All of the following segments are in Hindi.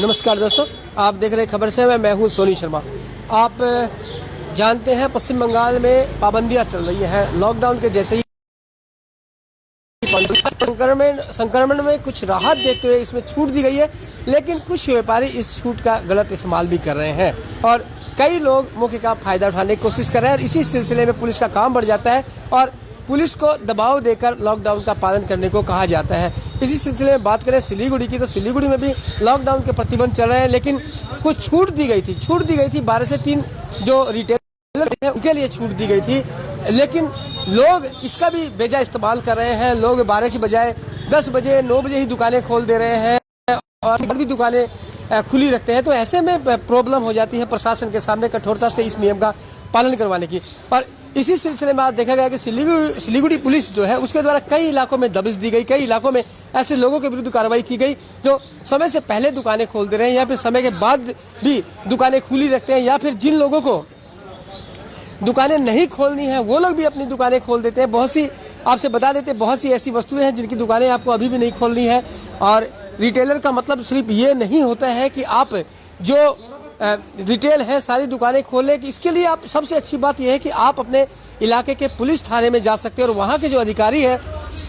नमस्कार दोस्तों, आप देख रहे खबर से मैं हूं सोनी शर्मा। आप जानते हैं पश्चिम बंगाल में पाबंदियां चल रही हैं। लॉकडाउन के जैसे ही संक्रमण में कुछ राहत देखते हुए इसमें छूट दी गई है, लेकिन कुछ व्यापारी इस छूट का गलत इस्तेमाल भी कर रहे हैं और कई लोग मौके का फायदा उठाने की कोशिश कर रहे हैं। और इसी सिलसिले में पुलिस का काम बढ़ जाता है और पुलिस को दबाव देकर लॉकडाउन का पालन करने को कहा जाता है। इसी सिलसिले में बात करें सिलीगुड़ी की, तो सिलीगुड़ी में भी लॉकडाउन के प्रतिबंध चल रहे हैं, लेकिन कुछ छूट दी गई थी 12 से 3 जो रिटेलर हैं उनके लिए छूट दी गई थी, लेकिन लोग इसका भी बेजा इस्तेमाल कर रहे हैं। लोग 12 की बजाय 10 बजे 9 बजे ही दुकानें खोल दे रहे हैं और भी दुकानें खुली रखते हैं। तो ऐसे में प्रॉब्लम हो जाती है प्रशासन के सामने कठोरता से इस नियम का पालन करवाने की। और इसी सिलसिले में आज देखा गया कि सिलीगुड़ी पुलिस जो है उसके द्वारा कई इलाकों में दबिश दी गई, कई इलाकों में ऐसे लोगों के विरुद्ध कार्रवाई की गई जो समय से पहले दुकानें खोल दे रहे हैं या फिर समय के बाद भी दुकानें खुली रखते हैं, या फिर जिन लोगों को दुकानें नहीं खोलनी है वो लोग भी अपनी दुकानें खोल देते हैं। बहुत सी आपसे बता देते हैं, बहुत सी ऐसी वस्तुएं हैं जिनकी दुकानें आपको अभी भी नहीं खोलनी है। और रिटेलर का मतलब सिर्फ ये नहीं होता है कि आप जो रिटेल है सारी दुकानें खोलें, कि इसके लिए आप सबसे अच्छी बात यह है कि आप अपने इलाके के पुलिस थाने में जा सकते हैं और वहाँ के जो अधिकारी हैं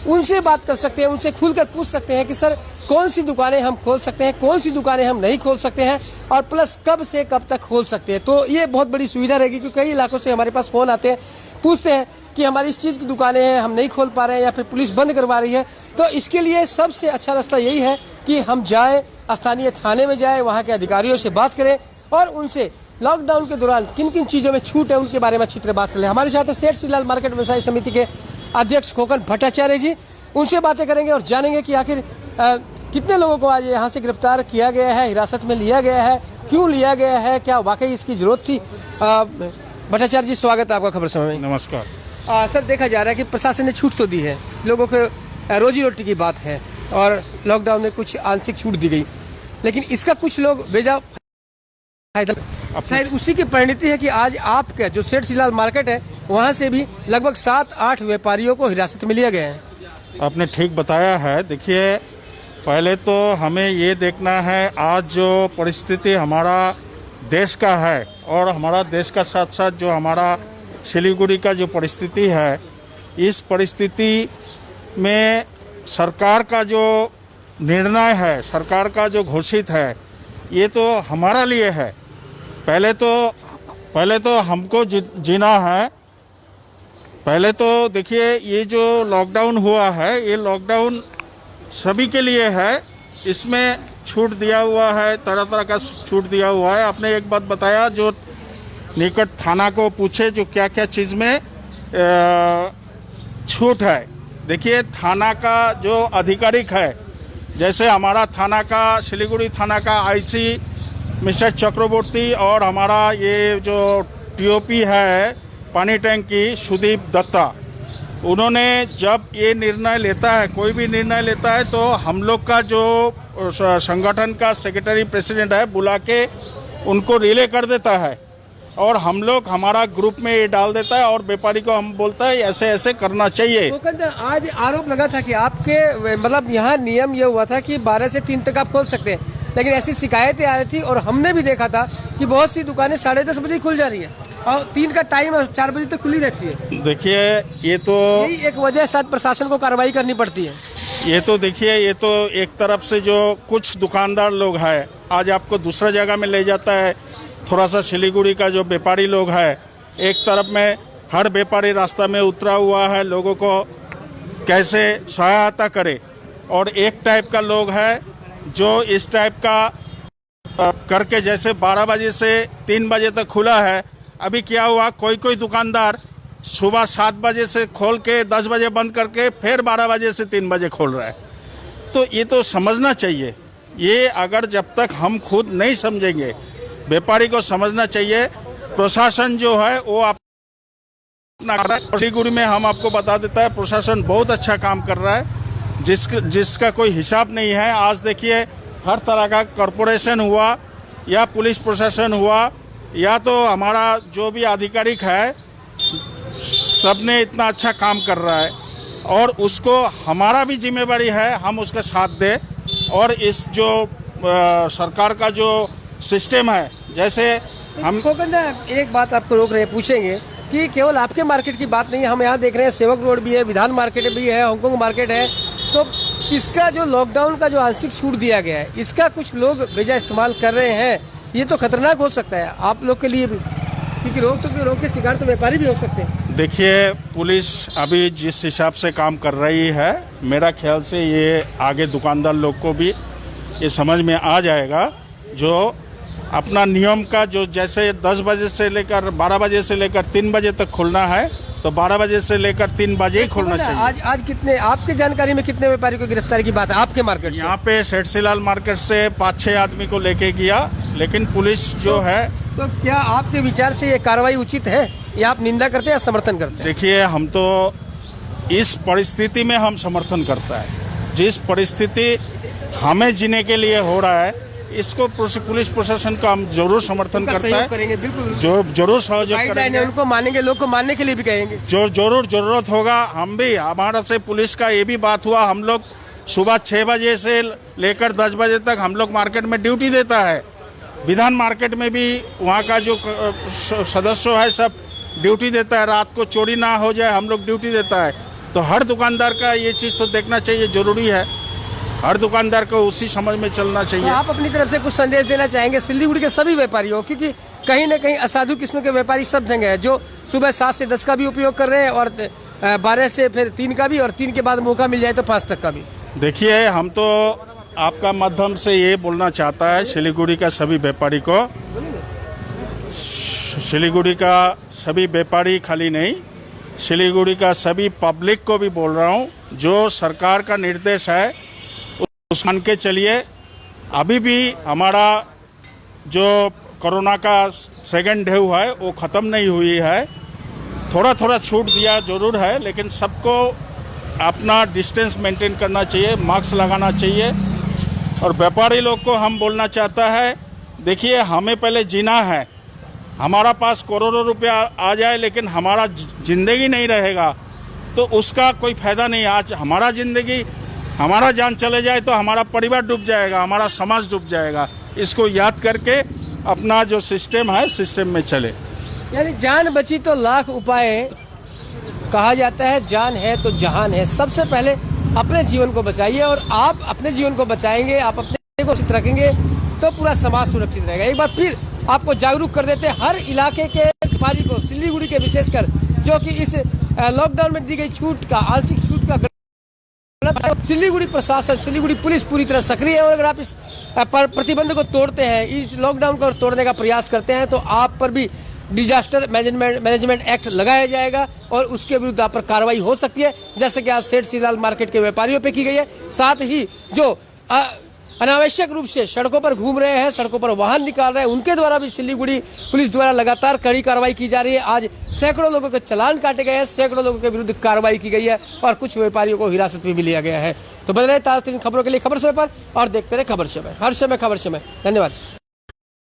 उनसे बात कर सकते हैं, उनसे खुलकर पूछ सकते हैं कि सर कौन सी दुकानें हम खोल सकते हैं, कौन सी दुकानें हम नहीं खोल सकते हैं और प्लस कब से कब तक खोल सकते हैं। तो ये बहुत बड़ी सुविधा रहेगी, क्योंकि कई इलाकों से हमारे पास फ़ोन आते हैं, पूछते हैं कि हमारी इस चीज़ की दुकानें हैं हम नहीं खोल पा रहे हैं या फिर पुलिस बंद करवा रही है। तो इसके लिए सबसे अच्छा रास्ता यही है कि हम जाएँ, स्थानीय थाने में जाएँ, वहाँ के अधिकारियों से बात करें और उनसे लॉकडाउन के दौरान किन किन चीज़ों में छूट है उनके बारे में अच्छी तरह बात कर लें। हमारे साथ सेठ श्रीलाल मार्केट व्यवसायी समिति के अध्यक्ष खोकन भट्टाचार्य जी, उनसे बातें करेंगे और जानेंगे कि आखिर कितने लोगों को आज यहाँ से गिरफ्तार किया गया है, हिरासत में लिया गया है, क्यों लिया गया है, क्या वाकई इसकी ज़रूरत थी। भट्टाचार्य जी, स्वागत है आपका खबर समय में। नमस्कार। सर, देखा जा रहा है कि प्रशासन ने छूट तो दी है, लोगों को रोजी रोटी की बात है और लॉकडाउन में कुछ आंशिक छूट दी गई, लेकिन इसका कुछ लोग बेजा शायद उसी की परिणति है कि आज आपका जो सेठ श्रीलाल मार्केट है वहाँ से भी लगभग 7-8 व्यापारियों को हिरासत में लिया गया है। आपने ठीक बताया है। देखिए, पहले तो हमें ये देखना है आज जो परिस्थिति हमारा देश का है और हमारा देश का साथ साथ जो हमारा सिलीगुड़ी का जो परिस्थिति है, इस परिस्थिति में सरकार का जो निर्णय है, सरकार का जो घोषित है, ये तो हमारा लिए है। पहले तो हमको जीना है। पहले तो देखिए, ये जो लॉकडाउन हुआ है ये लॉकडाउन सभी के लिए है। इसमें छूट दिया हुआ है, तरह तरह का छूट दिया हुआ है। आपने एक बात बताया, जो निकट थाना को पूछे जो क्या क्या चीज़ में छूट है। देखिए, थाना का जो आधिकारिक है, जैसे हमारा थाना का सिलीगुड़ी थाना का आईसी मिस्टर चक्रवर्ती और हमारा ये जो टीओपी है पानी टैंक की सुदीप दत्ता, उन्होंने जब ये निर्णय लेता है, कोई भी निर्णय लेता है, तो हम लोग का जो संगठन का सेक्रेटरी प्रेसिडेंट है बुला के उनको रिले कर देता है और हम लोग हमारा ग्रुप में ये डाल देता है और व्यापारी को हम बोलता है ऐसे ऐसे करना चाहिए। तो आज आरोप लगा था कि आपके मतलब यहाँ नियम ये हुआ था कि 12 से 3 तक आप खोल सकते हैं, लेकिन ऐसी शिकायतें आ रही थी और हमने भी देखा था कि बहुत सी दुकानें 10:30 बजे खुल जा रही है और 3 का टाइम है, 4 बजे तक खुली रहती है। देखिए, ये तो यही एक वजह शायद प्रशासन को कार्रवाई करनी पड़ती है। ये तो देखिए, ये तो एक तरफ से जो कुछ दुकानदार लोग हैं आज आपको दूसरा जगह में ले जाता है। थोड़ा सा सिलीगुड़ी का जो व्यापारी लोग है, एक तरफ में हर व्यापारी रास्ता में उतरा हुआ है लोगों को कैसे सहायता करे, और एक टाइप का लोग है जो इस टाइप का करके, जैसे 12 बजे से 3 बजे तक खुला है। अभी क्या हुआ, कोई दुकानदार सुबह 7 बजे से खोल के 10 बजे बंद करके फिर 12 बजे से 3 बजे खोल रहा है। तो ये तो समझना चाहिए। ये अगर जब तक हम खुद नहीं समझेंगे, व्यापारी को समझना चाहिए। प्रशासन जो है वो अपना कर रहा है। सिलीगुड़ी में हम आपको बता देता है, प्रशासन बहुत अच्छा काम कर रहा है, जिसका कोई हिसाब नहीं है। आज देखिए, हर तरह का कॉरपोरेशन हुआ या पुलिस प्रशासन हुआ या तो हमारा जो भी आधिकारिक है, सब ने इतना अच्छा काम कर रहा है और उसको हमारा भी जिम्मेवारी है हम उसका साथ दें और इस जो सरकार का जो सिस्टम है, जैसे हम खोकन दा, एक बात आपको रोक रहे हैं, पूछेंगे कि केवल आपके मार्केट की बात नहीं है, हम यहाँ देख रहे हैं सेवक रोड भी है, विधान मार्केट भी है, हांगकांग मार्केट है। तो इसका जो लॉकडाउन का जो आंशिक छूट दिया गया है, इसका कुछ लोग बेजा इस्तेमाल कर रहे हैं, ये तो खतरनाक हो सकता है आप लोग के लिए भी, क्योंकि रोग के शिकार तो व्यापारी भी हो सकते हैं। देखिए, पुलिस अभी जिस हिसाब से काम कर रही है, मेरा ख्याल से ये आगे दुकानदार लोग को भी ये समझ में आ जाएगा, जो अपना नियम का जो जैसे 10 बजे से लेकर 12 बजे से लेकर 3 बजे तक खुलना है, तो 12 बजे से लेकर 3 बजे ही खुलना चाहिए। आज कितने आपके जानकारी में कितने व्यापारी को गिरफ्तारी की बात है आपके मार्केट से? यहाँ पे सेठसीलाल मार्केट से 5-6 आदमी को लेके गया, लेकिन पुलिस जो है। तो क्या आपके विचार से ये कार्रवाई उचित है या आप निंदा करते हैं या समर्थन करते हैं? देखिए, हम तो इस परिस्थिति में हम समर्थन करता है। जिस परिस्थिति हमें जीने के लिए हो रहा है, इसको पुलिस प्रशासन का हम जरूर समर्थन करता है, करेंगे, बिल्कुल जो जरूर सहयोग करेंगे, उनको मानेंगे, लोग को मानने के लिए भी कहेंगे, जो जरूर जरूरत होगा। हम भी, हमारा से पुलिस का ये भी बात हुआ, हम लोग सुबह 6 बजे से लेकर 10 बजे तक हम लोग मार्केट में ड्यूटी देता है। विधान मार्केट में भी वहाँ का जो सदस्य है सब ड्यूटी देता है, रात को चोरी ना हो जाए हम लोग ड्यूटी देता है। तो हर दुकानदार का ये चीज़ तो देखना चाहिए, जरूरी है, हर दुकानदार को उसी समझ में चलना चाहिए। तो आप अपनी तरफ से कुछ संदेश देना चाहेंगे सिल्लीगुड़ी के सभी व्यापारियों, क्योंकि कहीं ना कहीं असाधु किस्म के व्यापारी सब जगह है, जो सुबह 7 से 10 का भी उपयोग कर रहे हैं और 12 से फिर 3 का भी, और 3 के बाद मौका मिल जाए तो 5 तक का भी। देखिए, हम तो आपका माध्यम से ये बोलना चाहता है सिलीगुड़ी का सभी व्यापारी को, सिलीगुड़ी का सभी व्यापारी खाली नहीं, सिलीगुड़ी का सभी पब्लिक को भी बोल रहा हूँ, जो सरकार का निर्देश है उस मान के चलिए। अभी भी हमारा जो कोरोना का सेकंड वेव है वो ख़त्म नहीं हुई है, थोड़ा थोड़ा छूट दिया जरूर है, लेकिन सबको अपना डिस्टेंस मेंटेन करना चाहिए, मास्क लगाना चाहिए। और व्यापारी लोग को हम बोलना चाहता है, देखिए, हमें पहले जीना है, हमारा पास करोड़ों रुपया आ जाए लेकिन हमारा ज़िंदगी नहीं रहेगा तो उसका कोई फ़ायदा नहीं। आज हमारा ज़िंदगी, हमारा जान चले जाए तो हमारा परिवार डूब जाएगा, हमारा समाज डूब जाएगा। इसको याद करके अपना जो सिस्टम है, सिस्टम में चले। यानी जान बची तो लाख उपाय कहा जाता है, जान है तो जहान है। सबसे पहले अपने जीवन को बचाइए, और आप अपने जीवन को बचाएंगे, आप अपने को सुरक्षित रखेंगे तो पूरा समाज सुरक्षित रहेगा। एक बार फिर आपको जागरूक कर देते हैं हर इलाके के व्यापारी को, सिल्लीगुड़ी के विशेषकर, जो कि इस लॉकडाउन में दी गई छूट का, आंशिक छूट का सिल्लीगुड़ी प्रशासन, सिल्लीगुड़ी पुलिस पूरी तरह सक्रिय है। और अगर आप इस प्रतिबंध को तोड़ते हैं, इस लॉकडाउन को तोड़ने का प्रयास करते हैं, तो आप पर भी डिजास्टर मैनेजमेंट एक्ट लगाया जाएगा और उसके विरुद्ध आप पर कार्रवाई हो सकती है, जैसे कि आज सेठसीलाल मार्केट के व्यापारियों पे की गई है। साथ ही जो अनावश्यक रूप से सड़कों पर घूम रहे हैं, सड़कों पर वाहन निकाल रहे हैं, उनके द्वारा भी सिल्लीगुड़ी पुलिस द्वारा लगातार कड़ी कार्रवाई की जा रही है। आज सैकड़ों लोगों के चालान काटे गए हैं, सैकड़ों लोगों के विरुद्ध कार्रवाई की गई है और कुछ व्यापारियों को हिरासत में भी लिया गया है। तो बदल रहे ताज़ा खबरों के लिए खबर समय पर, और देखते रहे खबर समय, हर समय खबर समय। धन्यवाद।